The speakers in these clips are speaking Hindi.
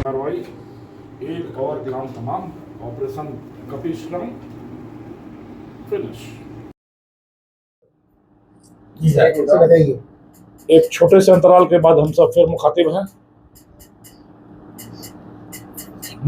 कार्रवाई एक और ग्राम तमाम ऑपरेशन कपीश्रम फिनिश। बताइए। एक छोटे से अंतराल के बाद हम सब फिर मुखातिब हैं।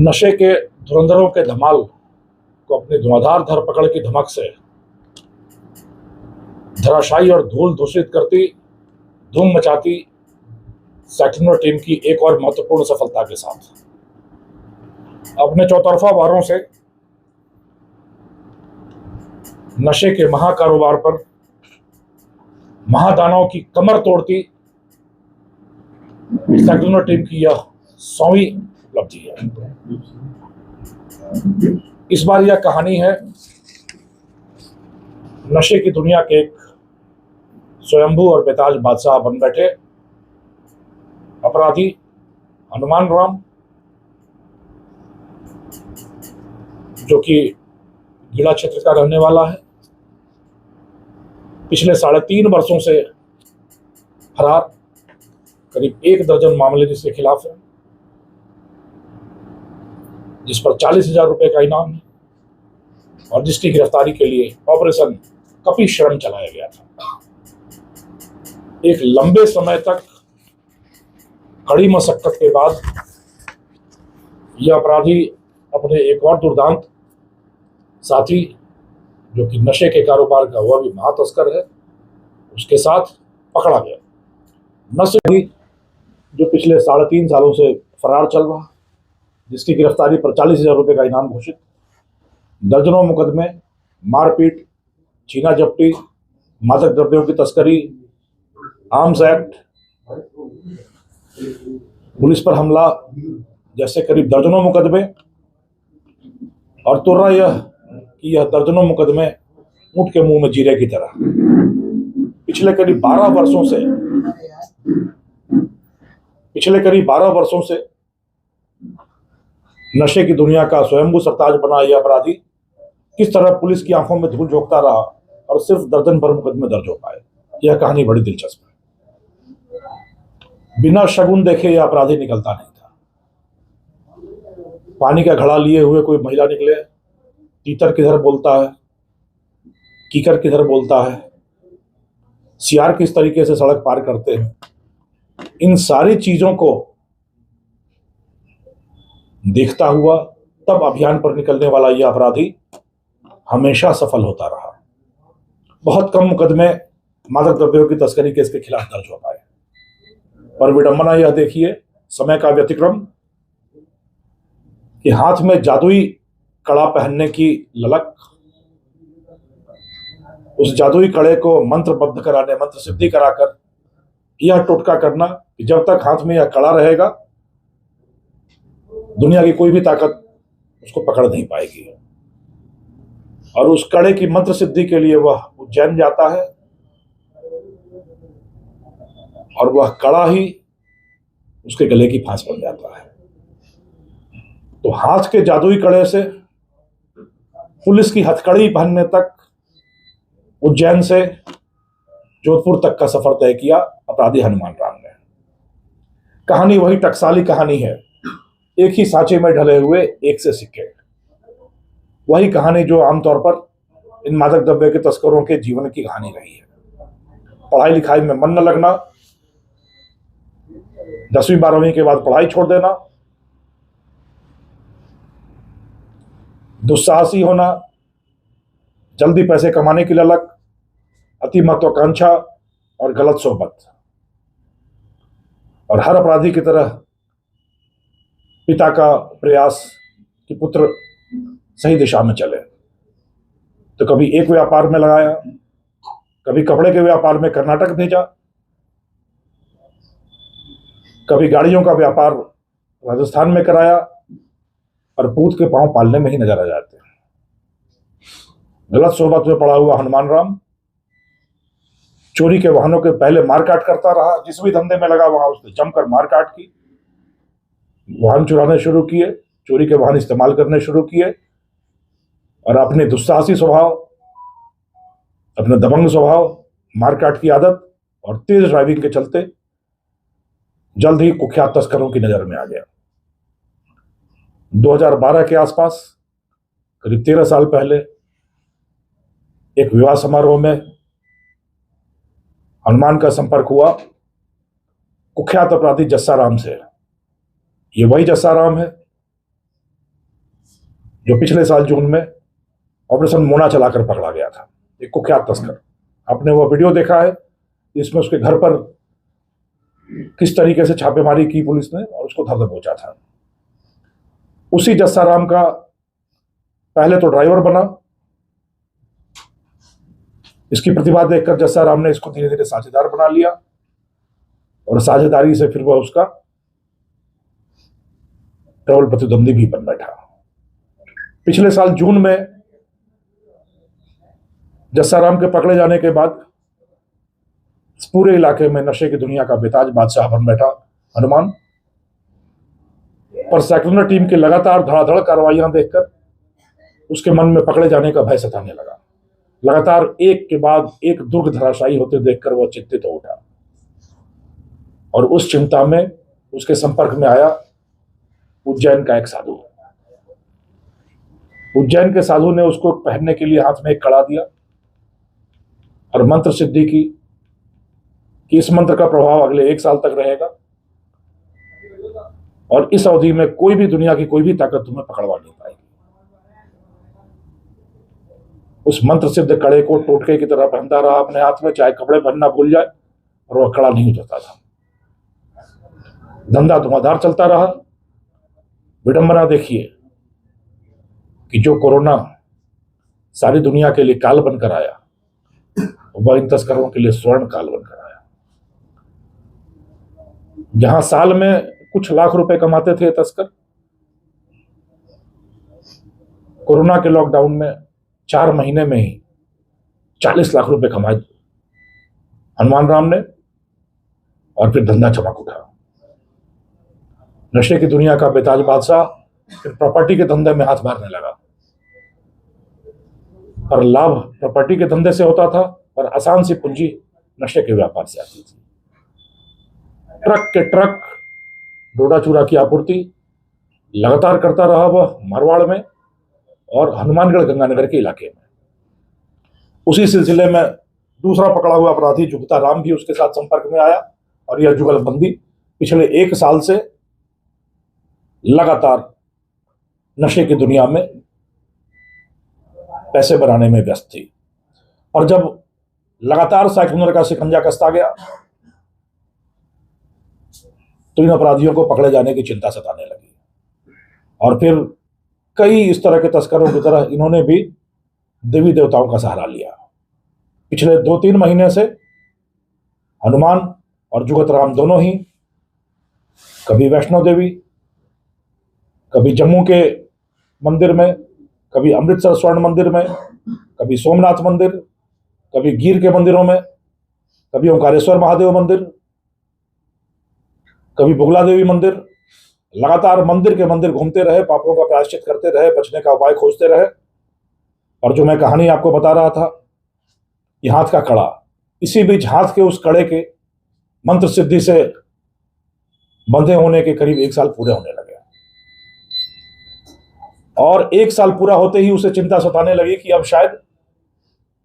नशे के धुरंधरों के धमाल को अपनी धुआंधार धरपकड़ की धमक से धराशायी और धूल दूषित करती, धूम मचाती सेक्टर टीम की एक और महत्वपूर्ण सफलता के साथ अपने चौतरफा वारों से नशे के महाकारोबार पर महादानव की कमर तोड़ती सेक्टर टीम की यह 100वीं उपलब्धि है। इस बार यह कहानी है नशे की दुनिया के एक स्वयंभू और बेताज बादशाह बन बैठे अपराधी हनुमान राम, जो कि गीला क्षेत्र का रहने वाला है। पिछले 3.5 वर्षों से फरार, करीब 1 दर्जन मामले जिसके खिलाफ है, जिस पर 40,000 रुपए का इनाम है और जिसकी गिरफ्तारी के लिए ऑपरेशन कपीश्रम चलाया गया था। एक लंबे समय तक कड़ी मशक्कत के बाद यह अपराधी अपने एक और दुर्दांत साथी, जो कि नशे के कारोबार का वह भी महातस्कर है, उसके साथ पकड़ा गया। नशे भी जो पिछले 3.5 सालों से फरार चल रहा, जिसकी गिरफ्तारी पर 40,000 रुपए का इनाम घोषित, दर्जनों मुकदमे, मारपीट, छीना झपटी, मादक द्रव्यों की तस्करी, आर्म्स एक्ट, पुलिस पर हमला जैसे करीब दर्जनों मुकदमे, और तुर्रा यह कि यह दर्जनों मुकदमे ऊंट के मुंह में जीरे की तरह पिछले करीब 12 वर्षों से नशे की दुनिया का स्वयंभू सरताज बना यह अपराधी किस तरह पुलिस की आंखों में धूल झोंकता रहा और सिर्फ दर्जन भर मुकदमे दर्ज हो पाए। यह कहानी बड़ी दिलचस्प है। बिना शगुन देखे यह अपराधी निकलता नहीं था। पानी का घड़ा लिए हुए कोई महिला निकले, तीतर किधर बोलता है, कीकर किधर बोलता है, सियार किस तरीके से सड़क पार करते हैं, इन सारी चीजों को देखता हुआ तब अभियान पर निकलने वाला यह अपराधी हमेशा सफल होता रहा। बहुत कम मुकदमे मादक द्रव्यों की तस्करी के इसके खिलाफ दर्ज हो पाए, पर विडंबना यह देखिए समय का व्यतिक्रम कि हाथ में जादुई कड़ा पहनने की ललक, उस जादुई कड़े को मंत्रबद्ध कराने, मंत्र सिद्धि कराकर यह टोटका करना कि जब तक हाथ में यह कड़ा रहेगा दुनिया की कोई भी ताकत उसको पकड़ नहीं पाएगी। और उस कड़े की मंत्र सिद्धि के लिए वह उज्जैन जाता है और वह कड़ा ही उसके गले की फांस बन जाता है। तो हाथ के जादुई कड़े से पुलिस की हथकड़ी पहनने तक, उज्जैन से जोधपुर तक का सफर तय किया अपराधी हनुमान राम ने। कहानी वही टकसाली कहानी है, एक ही सांचे में ढले हुए एक से सिक्के। वही कहानी जो आमतौर पर इन मादक द्रव्य के तस्करों के जीवन की कहानी रही है। पढ़ाई लिखाई में मन न लगना, 10वीं 12वीं के बाद पढ़ाई छोड़ देना, दुस्साहसी होना, जल्दी पैसे कमाने की ललक, अति महत्वाकांक्षा और गलत सोहबत। और हर अपराधी की तरह पिता का प्रयास कि पुत्र सही दिशा में चले, तो कभी एक व्यापार में लगाया, कभी कपड़े के व्यापार में कर्नाटक भेजा, कभी गाड़ियों का व्यापार राजस्थान में कराया, और पूत के पांव पालने में ही नजर आ जाते हैं। गलत सोहबत में पड़ा हुआ हनुमान राम चोरी के वाहनों के पहले मारकाट करता रहा। जिस भी धंधे में लगा वहां उसने जमकर मारकाट की, वाहन चुराने शुरू किए, चोरी के वाहन इस्तेमाल करने शुरू किए, और अपने दुस्साहसी स्वभाव अपने दबंग स्वभाव, मारकाट की आदत और तेज ड्राइविंग के चलते जल्द ही कुख्यात तस्करों की नजर में आ गया। 2012 के आसपास, करीब 13 साल पहले, एक विवाह समारोह में हनुमान का संपर्क हुआ कुख्यात अपराधी जस्सा राम से। ये वही जस्सा राम है जो पिछले साल जून में ऑपरेशन मोना चलाकर पकड़ा गया था, एक कुख्यात तस्कर। आपने वो वीडियो देखा है जिसमें उसके घर पर किस तरीके से छापेमारी की पुलिस ने और उसको धर दबोचा था। उसी जस्सा राम का पहले तो ड्राइवर बना, इसकी प्रतिभा देखकर जस्सा राम ने इसको धीरे धीरे साझेदार बना लिया और साझेदारी से फिर वह उसका ट्रैवल प्रतिद्वंदी भी बन बैठा। पिछले साल जून में जस्सा राम के पकड़े जाने के बाद इस पूरे इलाके में नशे की दुनिया का बेताज बादशाह बन बैठा हनुमान। पर सेक्युलर टीम की लगातार धड़ाधड़ कार्रवाइयां देखकर उसके मन में पकड़े जाने का भय सताने लगा। लगातार एक के बाद एक दुर्ग धराशायी होते देखकर वह चिंतित हो उठा और उस चिंता में उसके संपर्क में आया उज्जैन का एक साधु। उज्जैन के साधु ने उसको पहनने के लिए हाथ में एक कड़ा दिया और मंत्र सिद्धि की कि इस मंत्र का प्रभाव अगले 1 साल तक रहेगा और इस अवधि में कोई भी दुनिया की कोई भी ताकत तुम्हें पकड़वा नहीं पाएगी। उस मंत्र सिद्ध कड़े को टोटके की तरह पहनता रहा अपने हाथ में, चाहे कपड़े पहनना भूल जाए, और वह कड़ा नहीं उतरता था। धंधा धुआंधार चलता रहा। विडंबना देखिए कि जो कोरोना सारी दुनिया के लिए काल बनकर आया, वह इन तस्करों के लिए स्वर्ण काल बनकर आया। जहां साल में कुछ लाख रुपए कमाते थे तस्कर, कोरोना के लॉकडाउन में 4 महीने में ही 40 लाख रुपए कमाए हनुमान राम ने और फिर धंधा चमक उठा। नशे की दुनिया का बेताज बादशाह फिर प्रॉपर्टी के धंधे में हाथ मारने लगा। पर लाभ प्रॉपर्टी के धंधे से होता था और आसान सी पूंजी नशे के व्यापार से आती थी। ट्रक के ट्रक डोडा चूरा की आपूर्ति लगातार करता रहा वह मारवाड़ में और हनुमानगढ़ गंगानगर के इलाके में। उसी सिलसिले में दूसरा पकड़ा हुआ अपराधी जुगता राम भी उसके साथ संपर्क में आया और यह जुगलबंदी पिछले 1 साल से लगातार नशे की दुनिया में पैसे बनाने में व्यस्त थी। और जब लगातार साइक्लोनर का शिकंजा कसता गया तो इन अपराधियों को पकड़े जाने की चिंता सताने लगी और फिर कई इस तरह के तस्करों की तरह इन्होंने भी देवी देवताओं का सहारा लिया। पिछले 2-3 महीने से हनुमान और जुगत राम दोनों ही कभी वैष्णो देवी, कभी जम्मू के मंदिर में, कभी अमृतसर स्वर्ण मंदिर में, कभी सोमनाथ मंदिर, कभी गिर के मंदिरों में, कभी ओंकारेश्वर महादेव मंदिर, कभी बुगला देवी मंदिर, लगातार मंदिर के मंदिर घूमते रहे, पापों का प्रायश्चित करते रहे, बचने का उपाय खोजते रहे। और जो मैं कहानी आपको बता रहा था, ये हाथ का कड़ा, इसी बीच हाथ के उस कड़े के मंत्र सिद्धि से बंधे होने के करीब 1 साल पूरे होने लगे और 1 साल पूरा होते ही उसे चिंता सताने लगी कि अब शायद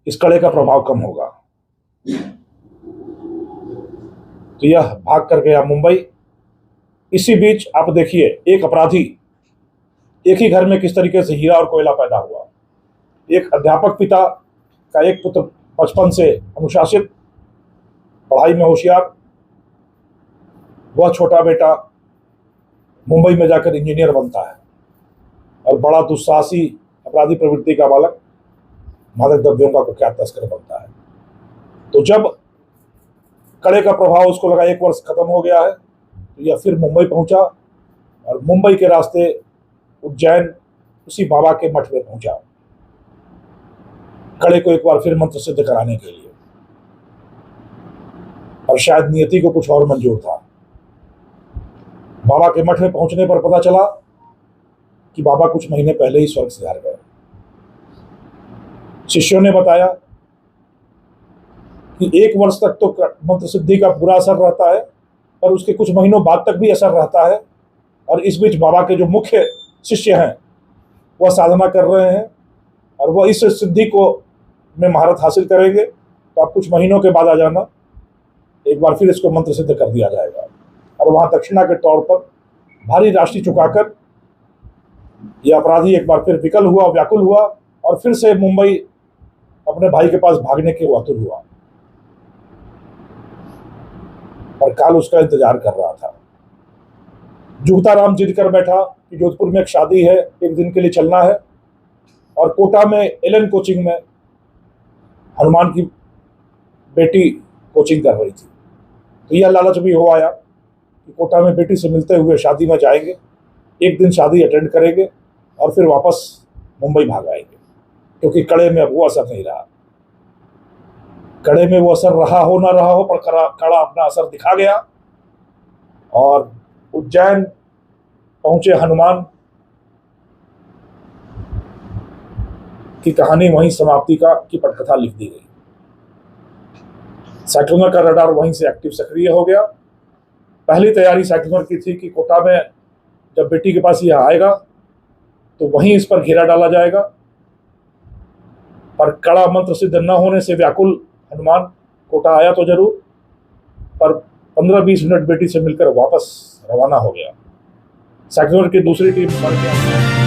इस कड़े का प्रभाव कम होगा। तो यह भाग कर गया मुंबई। इसी बीच आप देखिए एक अपराधी, एक ही घर में किस तरीके से हीरा और कोयला पैदा हुआ। एक अध्यापक पिता का एक पुत्र बचपन से अनुशासित, पढ़ाई में होशियार, वह छोटा बेटा मुंबई में जाकर इंजीनियर बनता है और बड़ा दुस्साहसी अपराधी प्रवृत्ति का बालक मादक द्रव्यों का कुख्यात तस्कर बनता है। तो जब कड़े का प्रभाव उसको लगा 1 वर्ष खत्म हो गया है, तो यह फिर मुंबई पहुंचा और मुंबई के रास्ते उज्जैन उसी बाबा के मठ में पहुंचा, कड़े को एक बार फिर मंत्र सिद्ध कराने के लिए। और शायद नियति को कुछ और मंजूर था। बाबा के मठ में पहुंचने पर पता चला कि बाबा कुछ महीने पहले ही स्वर्ग सिधार गए। शिष्यों ने बताया कि 1 वर्ष तक तो मंत्र सिद्धि का बुरा असर रहता है, पर उसके कुछ महीनों बाद तक भी असर रहता है। और इस बीच बाबा के जो मुख्य शिष्य हैं वह साधना कर रहे हैं और वह इस सिद्धि को में महारत हासिल करेंगे। तो आप कुछ महीनों के बाद आ जाना, एक बार फिर इसको मंत्र सिद्ध कर दिया जाएगा। और वहां दक्षिणा के तौर पर भारी राशि चुकाकर यह अपराधी एक बार फिर विकल हुआ, व्याकुल हुआ और फिर से मुंबई अपने भाई के पास भागने के आतुर हुआ। और काल उसका इंतजार कर रहा था। जुगताराम जिद कर बैठा कि जोधपुर में एक शादी है, एक दिन के लिए चलना है। और कोटा में एलन कोचिंग में हनुमान की बेटी कोचिंग कर रही थी। तो यह लालच भी हो आया कि कोटा में बेटी से मिलते हुए शादी में जाएंगे, एक दिन शादी अटेंड करेंगे और फिर वापस मुंबई भाग आएंगे, क्योंकि कड़े में अब वो असर नहीं रहा। कड़े में वो असर रहा हो ना रहा हो, पर कड़ा अपना असर दिखा गया और उज्जैन पहुंचे हनुमान की कहानी वहीं समाप्ति की पटकथा लिख दी गई। साइक्लोनर का रडार वहीं से एक्टिव सक्रिय हो गया। पहली तैयारी साइक्लोनर की थी कि कोटा में जब बेटी के पास यह आएगा तो वहीं इस पर घेरा डाला जाएगा। पर कड़ा मंत्र सिद्ध न होने से व्याकुल हनुमान कोटा आया तो जरूर, पर 15-20 मिनट बेटी से मिलकर वापस रवाना हो गया। साइक्लोनर की दूसरी टीम बढ़ गया।